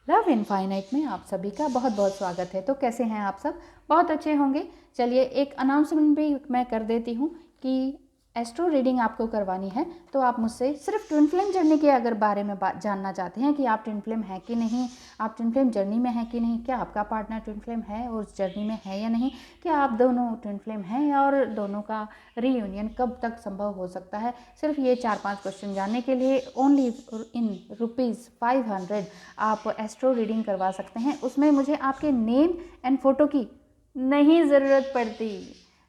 Love infinite में आप सभी का बहुत बहुत स्वागत है। तो कैसे हैं आप सब? बहुत अच्छे होंगे। चलिए एक अनाउंसमेंट भी मैं कर देती हूँ कि एस्ट्रो रीडिंग आपको करवानी है तो आप मुझसे सिर्फ ट्विन फ्लेम जर्नी के अगर बारे में जानना चाहते हैं कि आप ट्विन फ्लेम हैं कि नहीं, आप ट्विन फ्लेम जर्नी में हैं कि नहीं, क्या आपका पार्टनर ट्विन फ्लेम है और उस जर्नी में है या नहीं, क्या आप दोनों ट्विन फ्लेम हैं और दोनों का रीयूनियन कब तक संभव हो सकता है, सिर्फ ये 4-5 क्वेश्चन जानने के लिए ओनली इन ₹500 आप एस्ट्रो रीडिंग करवा सकते हैं। उसमें मुझे आपके नेम एंड फ़ोटो की नहीं ज़रूरत पड़ती,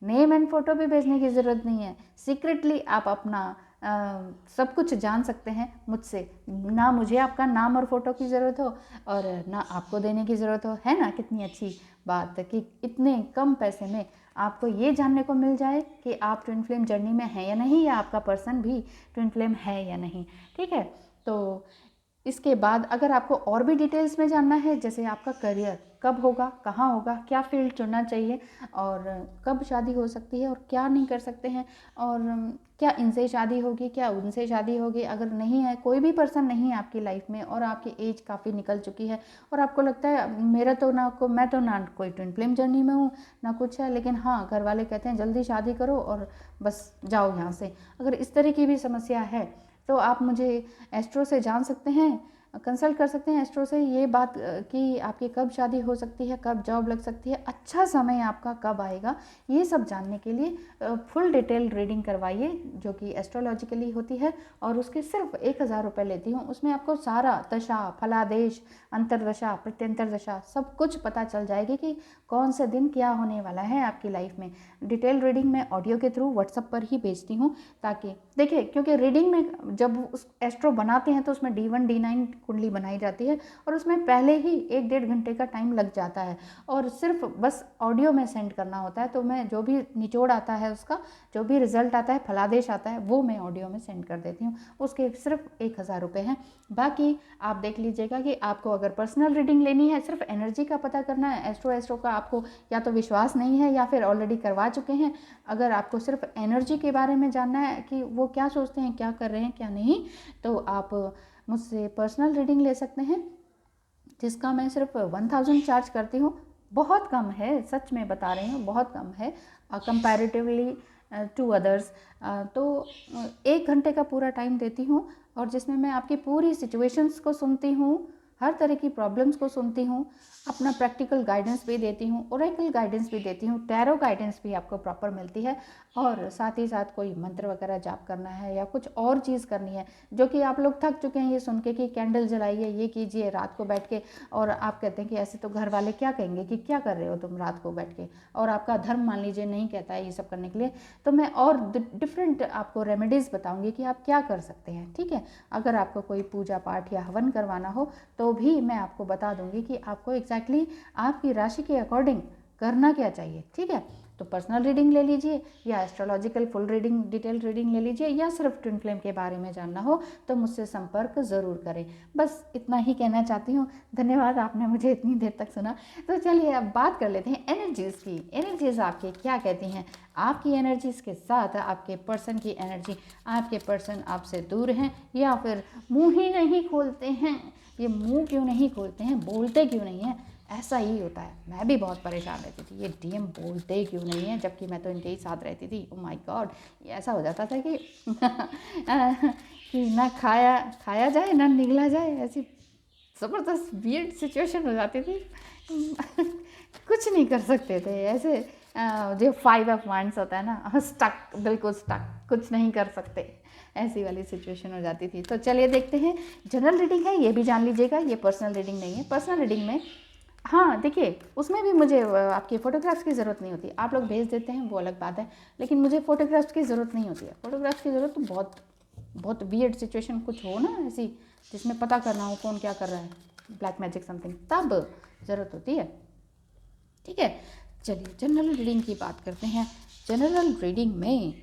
नेम एंड फ़ोटो भी भेजने की ज़रूरत नहीं है। सीक्रेटली आप अपना सब कुछ जान सकते हैं मुझसे। ना मुझे आपका नाम और फ़ोटो की ज़रूरत हो और ना आपको देने की ज़रूरत हो। है ना कितनी अच्छी बात कि इतने कम पैसे में आपको ये जानने को मिल जाए कि आप ट्विन फ्लेम जर्नी में हैं या नहीं, या आपका पर्सन भी ट्विन फ्लेम है या नहीं। ठीक है, तो इसके बाद अगर आपको और भी डिटेल्स में जानना है, जैसे आपका करियर कब होगा, कहाँ होगा, क्या फील्ड चुनना चाहिए और कब शादी हो सकती है और क्या नहीं कर सकते हैं, और क्या इनसे शादी होगी, क्या उनसे शादी होगी, अगर नहीं है, कोई भी पर्सन नहीं है आपकी लाइफ में और आपकी एज काफ़ी निकल चुकी है और आपको लगता है मेरा तो मैं तो ना कोई ट्विन फ्लेम जर्नी में हूँ ना कुछ है, लेकिन हाँ घर वाले कहते हैं जल्दी शादी करो और बस जाओ यहाँ से, अगर इस तरह की भी समस्या है तो आप मुझे एस्ट्रो से जान सकते हैं, कंसल्ट कर सकते हैं एस्ट्रो से। ये बात कि आपकी कब शादी हो सकती है, कब जॉब लग सकती है, अच्छा समय आपका कब आएगा, ये सब जानने के लिए फुल डिटेल रीडिंग करवाइए जो कि एस्ट्रोलॉजिकली होती है और उसके सिर्फ 1000 रुपये लेती हूँ। उसमें आपको सारा दशा फलादेश अंतरदशा प्रत्यंतर दशा सब कुछ पता चल जाएगी कि कौन से दिन क्या होने वाला है आपकी लाइफ में। डिटेल रीडिंग मैं ऑडियो के थ्रू व्हाट्सएप पर ही भेजती हूँ, ताकि देखिए क्योंकि रीडिंग में जब उस एस्ट्रो बनाते हैं तो उसमें D1 D9 कुंडली बनाई जाती है और उसमें पहले ही 1-1.5 घंटे का टाइम लग जाता है और सिर्फ बस ऑडियो में सेंड करना होता है। तो मैं जो भी निचोड़ आता है उसका, जो भी रिजल्ट आता है, फलादेश आता है, वो मैं ऑडियो में सेंड कर देती हूँ। उसके सिर्फ 1000 रुपये हैं। बाकी आप देख लीजिएगा कि आपको अगर पर्सनल रीडिंग लेनी है, सिर्फ एनर्जी का पता करना है, एस्ट्रो का आपको या तो विश्वास नहीं है या फिर ऑलरेडी करवा चुके हैं, अगर आपको सिर्फ एनर्जी के बारे में जानना है कि वो क्या सोचते हैं, क्या कर रहे हैं, क्या नहीं, तो आप मुझसे पर्सनल रीडिंग ले सकते हैं, जिसका मैं सिर्फ 1000 चार्ज करती हूँ। बहुत कम है, सच में बता रही हूँ, बहुत कम है कंपैरेटिवली टू अदर्स। तो 1 घंटे का पूरा टाइम देती हूँ और जिसमें मैं आपकी पूरी सिचुएशंस को सुनती हूँ, हर तरह की प्रॉब्लम्स को सुनती हूँ, अपना प्रैक्टिकल गाइडेंस भी देती हूँ, ओरेकल गाइडेंस भी देती हूँ, टैरो गाइडेंस भी आपको प्रॉपर मिलती है और साथ ही साथ कोई मंत्र वगैरह जाप करना है या कुछ और चीज़ करनी है जो कि आप लोग थक चुके हैं ये सुन के कि कैंडल जलाइए, ये कीजिए रात को बैठ के, और आप कहते हैं कि ऐसे तो घर वाले क्या कहेंगे कि क्या कर रहे हो तुम रात को बैठ के, और आपका धर्म मान लीजिए नहीं कहता है ये सब करने के लिए, तो मैं और डिफरेंट आपको रेमेडीज़ बताऊंगी कि आप क्या कर सकते हैं। ठीक है, अगर आपको कोई पूजा पाठ या हवन करवाना हो तो भी मैं आपको बता दूंगी कि आपको एग्जैक्टली आपकी राशि के अकॉर्डिंग करना क्या चाहिए। ठीक है, तो पर्सनल रीडिंग ले लीजिए या astrological full reading detail reading ले लीजिए, या सिर्फ ट्विन फ्लेम के बारे में जानना हो तो मुझसे संपर्क ज़रूर करें। बस इतना ही कहना चाहती हूँ। धन्यवाद, आपने मुझे इतनी देर तक सुना। तो चलिए अब बात कर लेते हैं एनर्जीज़ की। एनर्जीज़ आपकी क्या कहती हैं? आपकी एनर्जीज़ के साथ आपके पर्सन की एनर्जी, आपके पर्सन आपसे दूर हैं या फिर मुँह ही नहीं खोलते हैं। ये मुँह क्यों नहीं खोलते हैं, बोलते क्यों नहीं हैं? ऐसा ही होता है। मैं भी बहुत परेशान रहती थी, ये डीएम बोलते क्यों नहीं है, जबकि मैं तो इनके ही साथ रहती थी। ओ माय गॉड, ये ऐसा हो जाता था कि कि ना खाया जाए ना निगला जाए, ऐसी ज़बरदस्त वियर्ड सिचुएशन हो जाती थी। कुछ नहीं कर सकते थे ऐसे। जो 5 ऑफ वांड्स होता है ना, स्टक, बिल्कुल स्टक, कुछ नहीं कर सकते, ऐसी वाली सिचुएशन हो जाती थी। तो चलिए देखते हैं। जनरल रीडिंग है, ये भी जान लीजिएगा, ये पर्सनल रीडिंग नहीं है। पर्सनल रीडिंग में हाँ देखिए, उसमें भी मुझे आपके फ़ोटोग्राफ्स की ज़रूरत नहीं होती। आप लोग भेज देते हैं वो अलग बात है, लेकिन मुझे फ़ोटोग्राफ्स की ज़रूरत नहीं होती है। फ़ोटोग्राफ्स की ज़रूरत तो बहुत बहुत वियर्ड सिचुएशन कुछ हो ना ऐसी, जिसमें पता करना हो कौन क्या कर रहा है, ब्लैक मैजिक समथिंग, तब ज़रूरत होती है। ठीक है, चलिए जनरल रीडिंग की बात करते हैं। जनरल रीडिंग में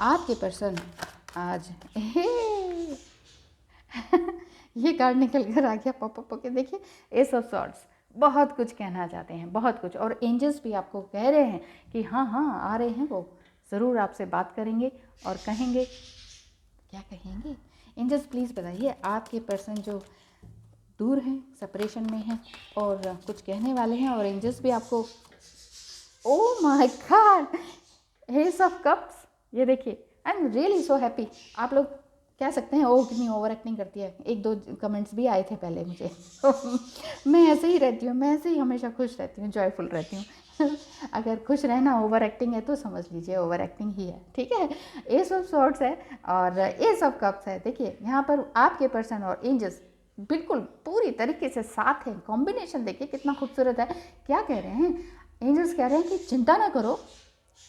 आपके पर्सन आज ये कार्ड निकल कर आ गया पॉप के, देखिए एस ऑफ सॉर्ड्स। बहुत कुछ कहना चाहते हैं, बहुत कुछ, और एंजल्स भी आपको कह रहे हैं कि हाँ हाँ आ रहे हैं, वो ज़रूर आपसे बात करेंगे और कहेंगे। क्या कहेंगे एंजल्स, प्लीज़ बताइए। आपके पर्सन जो दूर हैं, सेपरेशन में हैं और कुछ कहने वाले हैं। और एंजल्स भी आपको, ओह my God, S of cups, ये देखिए, I am really so happy. आप लोग कह सकते हैं ओह कितनी ओवर एक्टिंग करती है, एक दो कमेंट्स भी आए थे पहले मुझे। मैं ऐसे ही रहती हूँ, मैं ऐसे ही हमेशा खुश रहती हूँ, जॉयफुल रहती हूँ। अगर खुश रहना ओवर एक्टिंग है तो समझ लीजिए ओवर एक्टिंग ही है, ठीक है। एस ऑफ सॉर्ड्स है और एस ऑफ कप्स है। देखिए यहाँ पर आपके पर्सन और एंजल्स बिल्कुल पूरी तरीके से साथ हैं। कॉम्बिनेशन देखिए कितना खूबसूरत है। क्या कह रहे हैं एंजल्स? कह रहे हैं कि चिंता ना करो,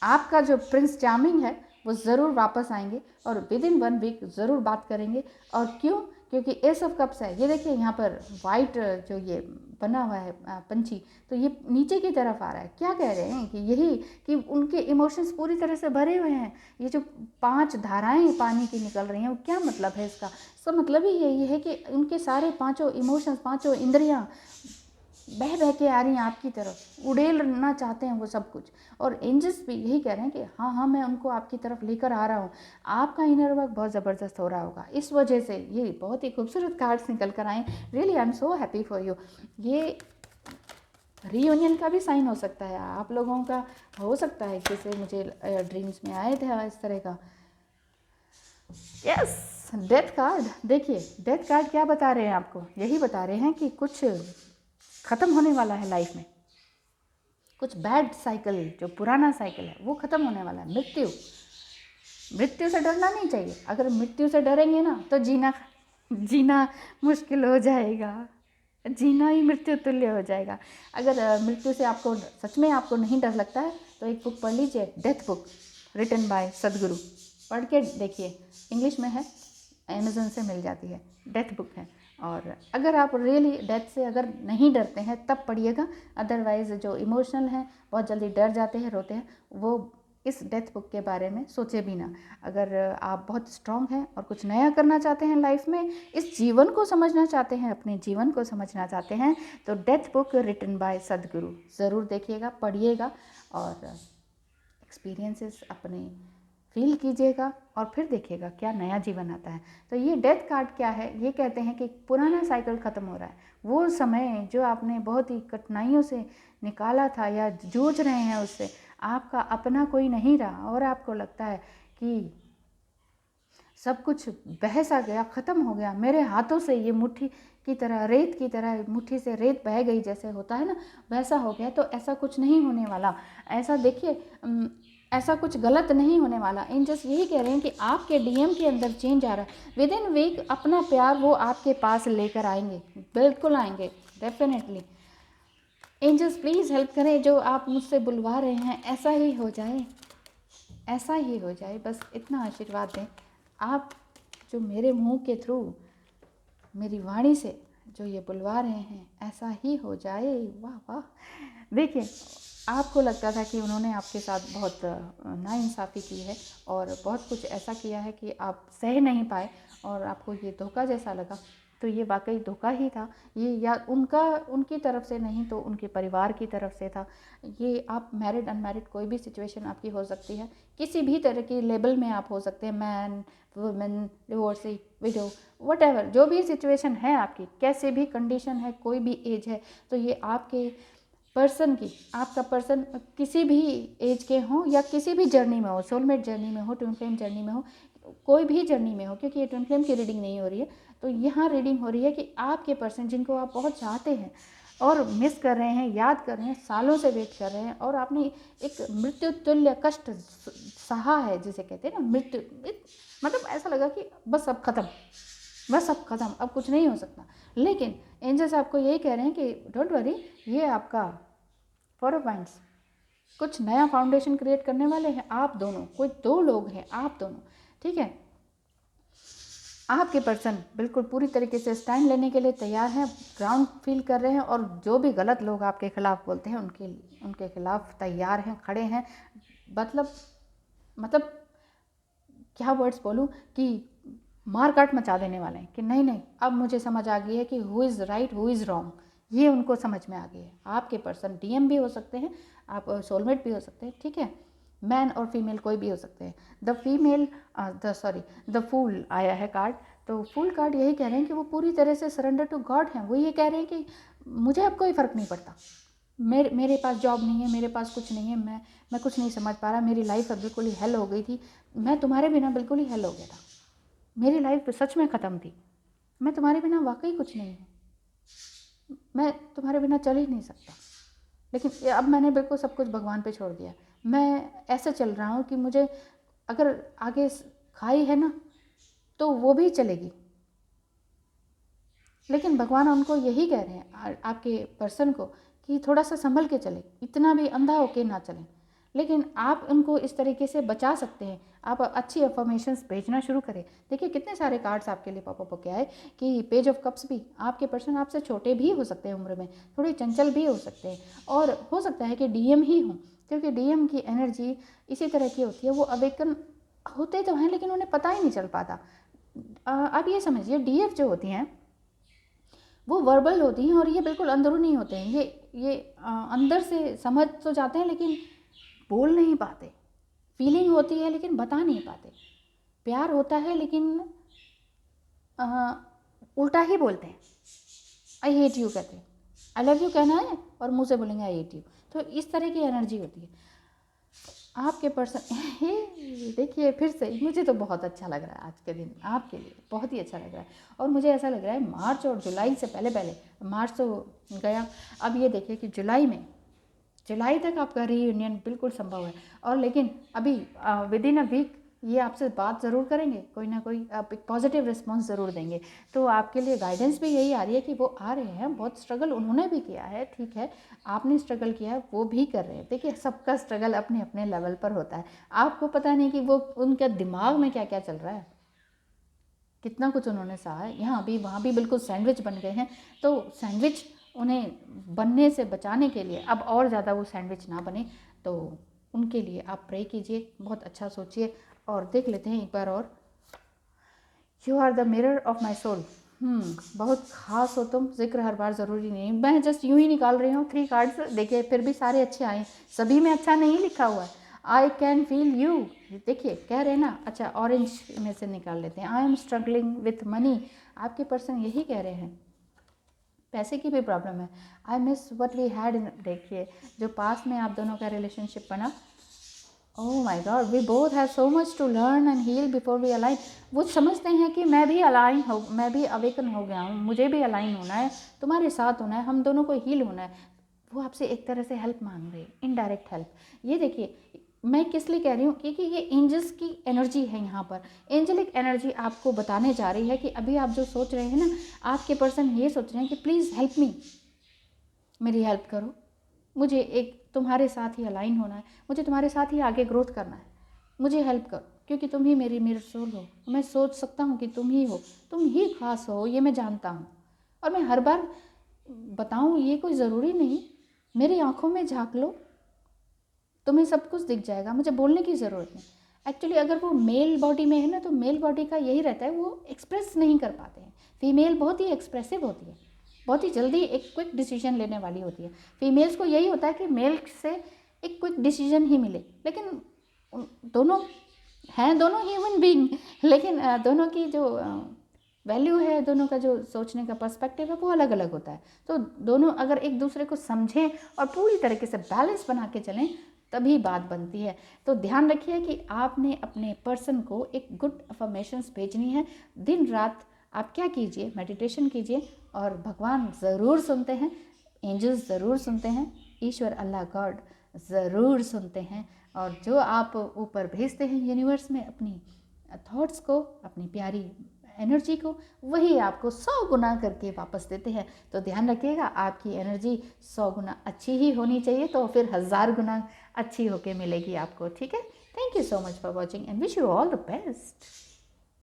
आपका जो प्रिंस चार्मिंग है वो ज़रूर वापस आएंगे और विद इन 1 वीक ज़रूर बात करेंगे। और क्यों? क्योंकि एस ऑफ कप्स है। ये देखिए यहाँ पर वाइट जो ये बना हुआ है पंछी, तो ये नीचे की तरफ आ रहा है। क्या कह रहे हैं कि यही कि उनके इमोशंस पूरी तरह से भरे हुए हैं। ये जो 5 धाराएं पानी की निकल रही हैं, वो क्या मतलब है इसका? इसका मतलब ही यही है कि उनके सारे 5 इमोशंस, 5 इंद्रियाँ बह बह के आ रही हैं आपकी तरफ, उड़ेलना चाहते हैं वो सब कुछ। और एंजल्स भी यही कह रहे हैं कि हाँ हाँ मैं उनको आपकी तरफ लेकर आ रहा हूँ। आपका इनर वर्क बहुत ज़बरदस्त हो रहा होगा। इस वजह से ये बहुत ही खूबसूरत कार्ड्स निकल कर आए। Really I am so happy for you. ये रीयूनियन का भी साइन हो सकता है, आप लोगों का हो सकता है, जैसे मुझे ड्रीम्स में आए थे इस तरह का। Yes, death card. देखिए डेथ कार्ड क्या बता रहे हैं आपको? यही बता रहे हैं कि कुछ ख़त्म होने वाला है लाइफ में, कुछ बैड साइकिल, जो पुराना साइकिल है वो ख़त्म होने वाला है। मृत्यु से डरना नहीं चाहिए। अगर मृत्यु से डरेंगे ना तो जीना मुश्किल हो जाएगा, जीना ही मृत्यु तुल्य हो जाएगा। अगर मृत्यु से आपको सच में आपको नहीं डर लगता है तो एक बुक पढ़ लीजिए, डेथ बुक रिटन बाय सदगुरु। पढ़ के देखिए, इंग्लिश में है, अमेज़न से मिल जाती है, डेथ बुक है। और अगर आप रियली डेथ से अगर नहीं डरते हैं तब पढ़िएगा। अदरवाइज़ जो इमोशनल हैं, बहुत जल्दी डर जाते हैं, रोते हैं, वो इस डेथ बुक के बारे में सोचे भी ना। अगर आप बहुत स्ट्रांग हैं और कुछ नया करना चाहते हैं लाइफ में, इस जीवन को समझना चाहते हैं, अपने जीवन को समझना चाहते हैं, तो डेथ बुक रिटन बाय सदगुरु ज़रूर देखिएगा, पढ़िएगा और एक्सपीरियंसेस अपने फील कीजिएगा और फिर देखिएगा क्या नया जीवन आता है। तो ये डेथ कार्ड क्या है? ये कहते हैं कि पुराना साइकिल ख़त्म हो रहा है। वो समय जो आपने बहुत ही कठिनाइयों से निकाला था या जूझ रहे हैं उससे, आपका अपना कोई नहीं रहा और आपको लगता है कि सब कुछ बह सा गया, ख़त्म हो गया मेरे हाथों से, ये मुट्ठी की तरह, रेत की तरह मुट्ठी से रेत बह गई जैसे होता है ना, वैसा हो गया। तो ऐसा कुछ नहीं होने वाला। ऐसा देखिए, ऐसा कुछ गलत नहीं होने वाला। एंजल्स यही कह रहे हैं कि आपके डीएम के अंदर चेंज आ रहा है। विद इन वीक अपना प्यार वो आपके पास लेकर आएंगे, बिल्कुल आएंगे, डेफिनेटली। एंजल्स प्लीज़ हेल्प करें, जो आप मुझसे बुलवा रहे हैं ऐसा ही हो जाए, ऐसा ही हो जाए, बस इतना आशीर्वाद दें आप। जो मेरे मुंह के थ्रू, मेरी वाणी से जो ये बुलवा रहे हैं, ऐसा ही हो जाए। वाह वाह। देखिए, आपको लगता था कि उन्होंने आपके साथ बहुत नाइंसाफ़ी की है और बहुत कुछ ऐसा किया है कि आप सह नहीं पाए और आपको ये धोखा जैसा लगा। तो ये वाकई धोखा ही था। ये या उनकी तरफ से नहीं तो उनके परिवार की तरफ से था। ये आप मैरिड अनमैरिड कोई भी सिचुएशन आपकी हो सकती है, किसी भी तरह की लेबल में आप हो सकते हैं, man, women, divorcee, window, whatever, जो भी सिचुएशन है आपकी, कैसे भी कंडीशन है, कोई भी एज है, तो ये आपके पर्सन की, आपका पर्सन किसी भी एज के हों या किसी भी जर्नी में हो, सोलमेट जर्नी में हो, ट्विन फ्लेम जर्नी में हो, कोई भी जर्नी में हो, क्योंकि ये ट्विन फ्लेम की रीडिंग नहीं हो रही है, तो यहाँ रीडिंग हो रही है कि आपके पर्सन जिनको आप बहुत चाहते हैं और मिस कर रहे हैं, याद कर रहे हैं, सालों से वेट कर रहे हैं, और आपने एक मृत्यु तुल्य कष्ट सहा है, जिसे कहते हैं ना मृत्यु, मतलब ऐसा लगा कि बस अब ख़त्म, बस अब ख़त्म, अब कुछ नहीं हो सकता। लेकिन एंजल्स आपको यही कह रहे हैं कि डोंट वरी, ये आपका 4 ऑफ वाइंड्स कुछ नया फाउंडेशन क्रिएट करने वाले हैं। आप दोनों, कोई 2 लोग हैं, आप दोनों, ठीक है। आपके पर्सन बिल्कुल पूरी तरीके से स्टैंड लेने के लिए तैयार हैं, ग्राउंड फील कर रहे हैं, और जो भी गलत लोग आपके खिलाफ बोलते हैं उनके खिलाफ तैयार हैं, खड़े हैं। मतलब क्या वर्ड्स बोलूँ कि मार काट मचा देने वाले हैं कि नहीं नहीं, अब मुझे समझ आ गई है कि who is right, who is wrong, ये उनको समझ में आ गई है। आपके पर्सन डीएम भी हो सकते हैं, आप सोलमेट भी हो सकते हैं, ठीक है, मैन और फीमेल कोई भी हो सकते हैं। द फूल आया है कार्ड, तो फूल कार्ड यही कह रहे हैं कि वो पूरी तरह से सरेंडर टू गॉड हैं। वो ये कह रहे हैं कि मुझे अब कोई फ़र्क नहीं पड़ता, मेरे पास जॉब नहीं है, मेरे पास कुछ नहीं है, मैं कुछ नहीं समझ पा रहा, मेरी लाइफ अब बिल्कुल ही हेल हो गई थी, मैं तुम्हारे बिना बिल्कुल ही हेल हो गया था, मेरी लाइफ सच में ख़त्म थी, मैं तुम्हारे बिना वाकई कुछ नहीं हूँ, मैं तुम्हारे बिना चल ही नहीं सकता, लेकिन अब मैंने बिल्कुल सब कुछ भगवान पे छोड़ दिया। मैं ऐसे चल रहा हूँ कि मुझे अगर आगे खाई है ना तो वो भी चलेगी, लेकिन भगवान उनको यही कह रहे हैं आपके पर्सन को कि थोड़ा सा संभल के चले, इतना भी अंधा होके ना चलें। लेकिन आप उनको इस तरीके से बचा सकते हैं, आप अच्छी अफर्मेशंस भेजना शुरू करें। देखिए कितने सारे कार्ड्स आपके लिए पॉपअप होके आए कि पेज ऑफ कप्स भी, आपके पर्सन आपसे छोटे भी हो सकते हैं उम्र में, थोड़े चंचल भी हो सकते हैं, और हो सकता है कि डीएम ही हों, क्योंकि डीएम की एनर्जी इसी तरह की होती है, वो अवेकन होते तो हैं लेकिन उन्हें पता ही नहीं चल पाता। आप ये समझिए डीएफ जो होती हैं वो वर्बल होती हैं और ये बिल्कुल अंदरूनी होते हैं, ये अंदर से समझ तो जाते हैं लेकिन बोल नहीं पाते, फीलिंग होती है लेकिन बता नहीं पाते, प्यार होता है लेकिन उल्टा ही बोलते हैं, आई हेट यू कहते हैं, आई लव यू कहना है और मुंह से बोलेंगे आई हेट यू, तो इस तरह की एनर्जी होती है आपके पर्सन। देखिए फिर से मुझे तो बहुत अच्छा लग रहा है आज के दिन आपके लिए, बहुत ही अच्छा लग रहा है, और मुझे ऐसा लग रहा है मार्च और जुलाई से पहले मार्च तो गया, अब ये देखिए कि जुलाई तक आपका रीयूनियन बिल्कुल संभव है, और लेकिन अभी विद इन अ वीक ये आपसे बात ज़रूर करेंगे, कोई ना कोई आप एक पॉजिटिव रिस्पॉन्स ज़रूर देंगे। तो आपके लिए गाइडेंस भी यही आ रही है कि वो आ रहे हैं, बहुत स्ट्रगल उन्होंने भी किया है, ठीक है आपने स्ट्रगल किया है, वो भी कर रहे हैं। देखिए सबका स्ट्रगल अपने अपने लेवल पर होता है, आपको पता नहीं कि वो उनके दिमाग में क्या क्या चल रहा है, कितना कुछ उन्होंने सहा है, यहाँ भी वहाँ भी बिल्कुल सैंडविच बन गए हैं। तो सैंडविच उन्हें बनने से बचाने के लिए अब और ज़्यादा वो सैंडविच ना बने, तो उनके लिए आप प्रे कीजिए, बहुत अच्छा सोचिए। और देख लेते हैं एक बार और, you are the mirror of my soul. बहुत खास हो तुम, जिक्र हर बार ज़रूरी नहीं, मैं जस्ट यूँ ही निकाल रही हूँ 3 कार्ड्स, देखिए फिर भी सारे अच्छे आए, सभी में अच्छा नहीं लिखा हुआ है। आई कैन फील यू, देखिए कह रहे हैं ना, अच्छा ऑरेंज में से निकाल लेते हैं, I am struggling with money, आपके पर्सन यही कह रहे हैं, पैसे की भी प्रॉब्लम है, I miss what we had in, देखिए जो पास में आप दोनों का रिलेशनशिप बना, oh my god we both have so much to learn and heal before we align. वो समझते हैं कि मैं भी अवेकन हो गया हूँ, मुझे भी अलाइन होना है, तुम्हारे साथ होना है, हम दोनों को हील होना है। वो आपसे एक तरह से हेल्प मांग रहे हैं, इनडायरेक्ट हेल्प। ये देखिए मैं किस लिए कह रही हूँ, क्योंकि ये एंजल्स की एनर्जी है, यहाँ पर एंजलिक एनर्जी आपको बताने जा रही है कि अभी आप जो सोच रहे हैं ना, आपके पर्सन ये सोच रहे हैं कि प्लीज़ हेल्प मी, मेरी हेल्प करो, मुझे एक तुम्हारे साथ ही अलाइन होना है, मुझे तुम्हारे साथ ही आगे ग्रोथ करना है, मुझे हेल्प करो, क्योंकि तुम ही मेरी मिरर सोल हो, मैं सोच सकता हूँ कि तुम ही हो, तुम ही खास हो, ये मैं जानता हूँ। और मैं हर बार बताऊँ ये कोई ज़रूरी नहीं, मेरी आँखों में झाँक लो, तुम्हें सब कुछ दिख जाएगा, मुझे बोलने की ज़रूरत नहीं। एक्चुअली अगर वो मेल बॉडी में है ना, तो मेल बॉडी का यही रहता है, वो एक्सप्रेस नहीं कर पाते हैं। फीमेल बहुत ही एक्सप्रेसिव होती है, बहुत ही जल्दी एक क्विक डिसीजन लेने वाली होती है। फीमेल्स को यही होता है कि मेल से एक क्विक डिसीजन ही मिले, लेकिन दोनों हैं, दोनों ह्यूमन बीइंग, लेकिन दोनों की जो वैल्यू है, दोनों का जो सोचने का पर्सपेक्टिव है वो अलग अलग होता है। तो दोनों अगर एक दूसरे को समझें और पूरी तरीके से बैलेंस बना के चलें तभी बात बनती है। तो ध्यान रखिए कि आपने अपने पर्सन को एक गुड अफर्मेशंस भेजनी है। दिन रात आप क्या कीजिए, मेडिटेशन कीजिए, और भगवान ज़रूर सुनते हैं, एंजल्स ज़रूर सुनते हैं, ईश्वर अल्लाह गॉड ज़रूर सुनते हैं, और जो आप ऊपर भेजते हैं यूनिवर्स में अपनी थॉट्स को, अपनी प्यारी एनर्जी को, वही आपको 100 गुना करके वापस देते हैं। तो ध्यान रखिएगा, आपकी एनर्जी 100 गुना अच्छी ही होनी चाहिए, तो फिर 1000 गुना अच्छी होके मिलेगी आपको, ठीक है। Thank you so much for watching and wish you all the best.